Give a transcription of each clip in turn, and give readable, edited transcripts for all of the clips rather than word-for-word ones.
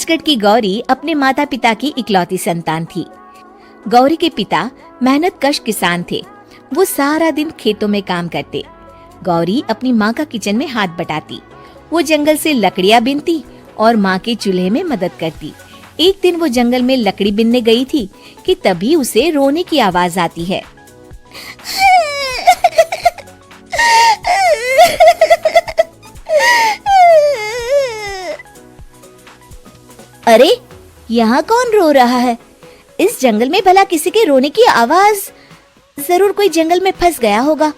राजगढ़ की गौरी अपने माता पिता की इकलौती संतान थी। गौरी के पिता मेहनत कश किसान थे। वो सारा दिन खेतों में काम करते। गौरी अपनी माँ का किचन में हाथ बटाती। वो जंगल से लकड़ियाँ बीनती और माँ के चूल्हे में मदद करती। एक दिन वो जंगल में लकड़ी बीनने गई थी कि तभी उसे रोने की आवाज आती है। अरे, यहाँ कौन रो रहा है? इस जंगल में भला किसी के रोने की आवाज? जरूर कोई जंगल में फंस गया होगा।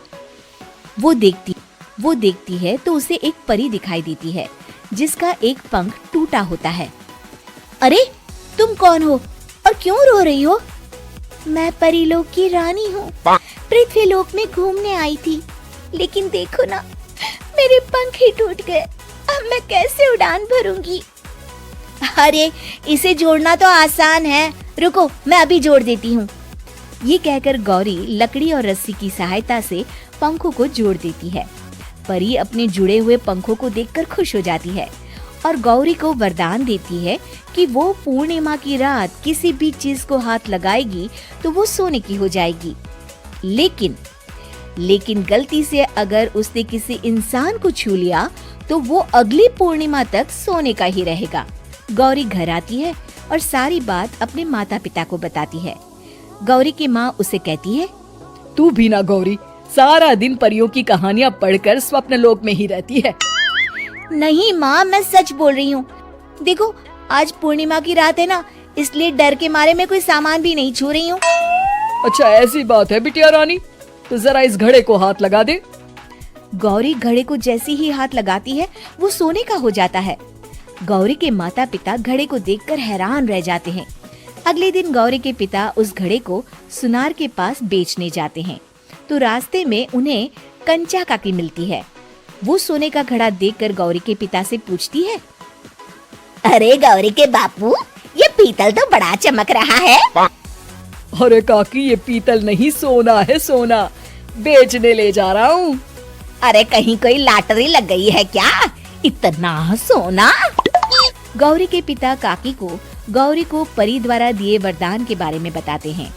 वो देखती है तो उसे एक परी दिखाई देती है जिसका एक पंख टूटा होता है। अरे, तुम कौन हो और क्यों रो रही हो? मैं परीलोक की रानी हूँ। पृथ्वीलोक में घूमने आई थी, लेकिन देखो ना, मेरे पंख ही टूट गए। अब मैं कैसे उड़ान भरूंगी? अरे, इसे जोड़ना तो आसान है। रुको, मैं अभी जोड़ देती हूँ। ये कहकर गौरी लकड़ी और रस्सी की सहायता से पंखों को जोड़ देती है। परी अपने जुड़े हुए पंखों को देखकर खुश हो जाती है और गौरी को वरदान देती है कि वो पूर्णिमा की रात किसी भी चीज को हाथ लगाएगी तो वो सोने की हो जाएगी। लेकिन गलती से अगर उसने किसी इंसान को छू लिया तो वो अगली पूर्णिमा तक सोने का ही रहेगा। गौरी घर आती है और सारी बात अपने माता पिता को बताती है। गौरी की माँ उसे कहती है, तू भी ना गौरी, सारा दिन परियों की कहानियाँ पढ़कर स्वप्न लोक में ही रहती है। नहीं माँ, मैं सच बोल रही हूँ। देखो, आज पूर्णिमा की रात है ना, इसलिए डर के मारे मैं कोई सामान भी नहीं छू रही हूँ। अच्छा, ऐसी बात है बिटिया रानी, तो जरा इस घड़े को हाथ लगा दे। गौरी घड़े को जैसे ही हाथ लगाती है वो सोने का हो जाता है। गौरी के माता पिता घड़े को देखकर हैरान रह जाते हैं। अगले दिन गौरी के पिता उस घड़े को सुनार के पास बेचने जाते हैं तो रास्ते में उन्हें कंचा काकी मिलती है। वो सोने का घड़ा देखकर गौरी के पिता से पूछती है, अरे गौरी के बापू, ये पीतल तो बड़ा चमक रहा है। अरे काकी, ये पीतल नहीं, सोना है, सोना। बेचने ले जा रहा हूँ। अरे कहीं कोई लॉटरी लग गई है क्या? इतना सोना? गौरी के पिता काकी को गौरी को परी द्वारा दिए वरदान के बारे में बताते हैं।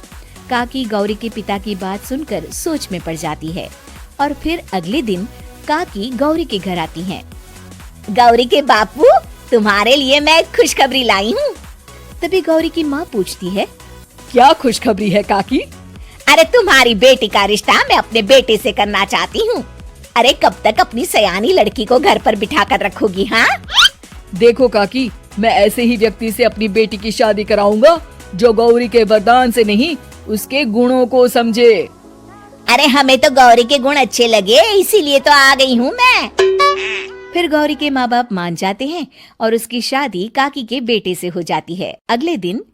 काकी गौरी के पिता की बात सुनकर सोच में पड़ जाती है और फिर अगले दिन काकी गौरी के घर आती हैं। गौरी के बापू, तुम्हारे लिए मैं खुशखबरी लाई हूँ। तभी गौरी की माँ पूछती है, क्या खुशखबरी है काकी? अरे तुम्हारी बेटी का रिश्ता मैं अपने बेटे से करना चाहती हूँ। अरे कब तक अपनी सयानी लड़की को घर पर बिठा कर रखोगी? हाँ, देखो काकी, मैं ऐसे ही व्यक्ति से अपनी बेटी की शादी कराऊंगा जो गौरी के वरदान से नहीं, उसके गुणों को समझे। अरे हमें तो गौरी के गुण अच्छे लगे, इसीलिए तो आ गई हूँ मैं। फिर गौरी के माँ बाप मान जाते हैं और उसकी शादी काकी के बेटे से हो जाती है। अगले दिन,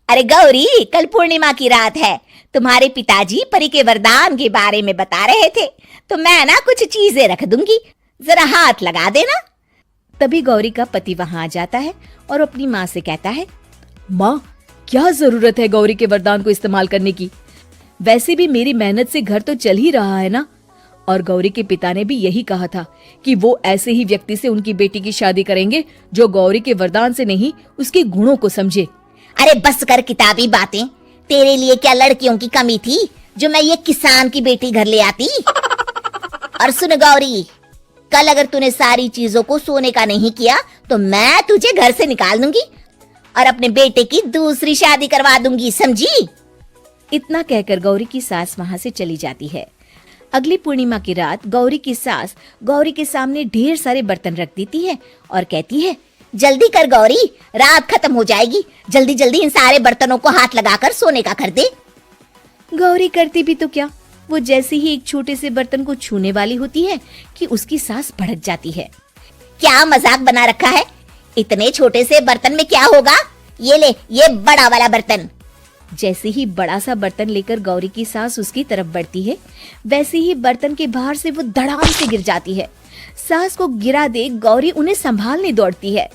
अरे गौरी, कल पूर्णिमा की रात है। तुम्हारे पिताजी परी के वरदान के बारे में बता रहे थे, तो मैं ना कुछ चीजें रख दूंगी, जरा हाथ लगा देना। तभी गौरी का पति वहाँ आ जाता है और अपनी माँ से कहता है, माँ, क्या जरूरत है गौरी के वरदान को इस्तेमाल करने की? वैसे भी मेरी मेहनत से घर तो चल ही रहा है ना। और गौरी के पिता ने भी यही कहा था कि वो ऐसे ही व्यक्ति से उनकी बेटी की शादी करेंगे जो गौरी के वरदान से नहीं, उसके गुणों को समझे। अरे बस कर किताबी बातें। तेरे लिए क्या लड़कियों की कमी थी जो मैं ये किसान की बेटी घर ले आती? और सुन गौरी, कल अगर तूने सारी चीजों को सोने का नहीं किया तो मैं तुझे घर से निकाल दूंगी और अपने बेटे की दूसरी शादी करवा दूंगी, समझी? इतना कहकर गौरी की सास वहाँ से चली जाती है। अगली पूर्णिमा की रात गौरी की सास गौरी के सामने ढेर सारे बर्तन रख देती है और कहती है, जल्दी कर गौरी, रात खत्म हो जाएगी। जल्दी जल्दी इन सारे बर्तनों को हाथ लगाकर सोने का कर दे। गौरी करती भी तो क्या, वो जैसे ही एक छोटे से बर्तन को छूने वाली होती है कि उसकी सास भड़क जाती है। क्या मजाक बना रखा है? इतने छोटे से बर्तन में क्या होगा? ये ले, ये बड़ा वाला बर्तन। जैसे ही बड़ा सा बर्तन लेकर गौरी की सास उसकी तरफ बढ़ती है, वैसे ही बर्तन के बाहर से वो धड़ाम से गिर जाती है। सास को गिरा देख गौरी उन्हें संभालने दौड़ती है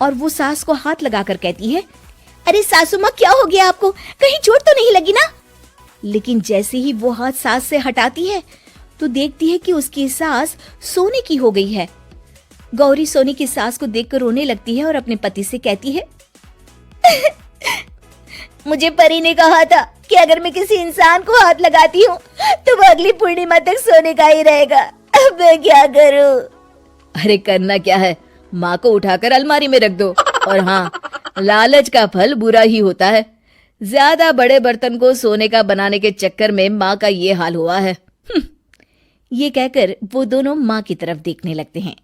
और वो सास को हाथ लगाकर कहती है, अरे सासू माँ, क्या हो गया आपको? कहीं चोट तो नहीं लगी ना? लेकिन जैसे ही वो हाथ सास से हटाती है तो देखती है कि उसकी सास सोने की हो गई है। गौरी सोनी की सास को देखकर रोने लगती है और अपने पति से कहती है, मुझे परी ने कहा था कि अगर मैं किसी इंसान को हाथ लगाती हूँ तो वो अगली पूर्णिमा तक सोने का ही रहेगा। अब मैं क्या करूँ? अरे करना क्या है, माँ को उठाकर अलमारी में रख दो। और हाँ, लालच का फल बुरा ही होता है। ज्यादा बड़े बर्तन को सोने का बनाने के चक्कर में माँ का ये हाल हुआ है। ये कहकर वो दोनों माँ की तरफ देखने लगते हैं।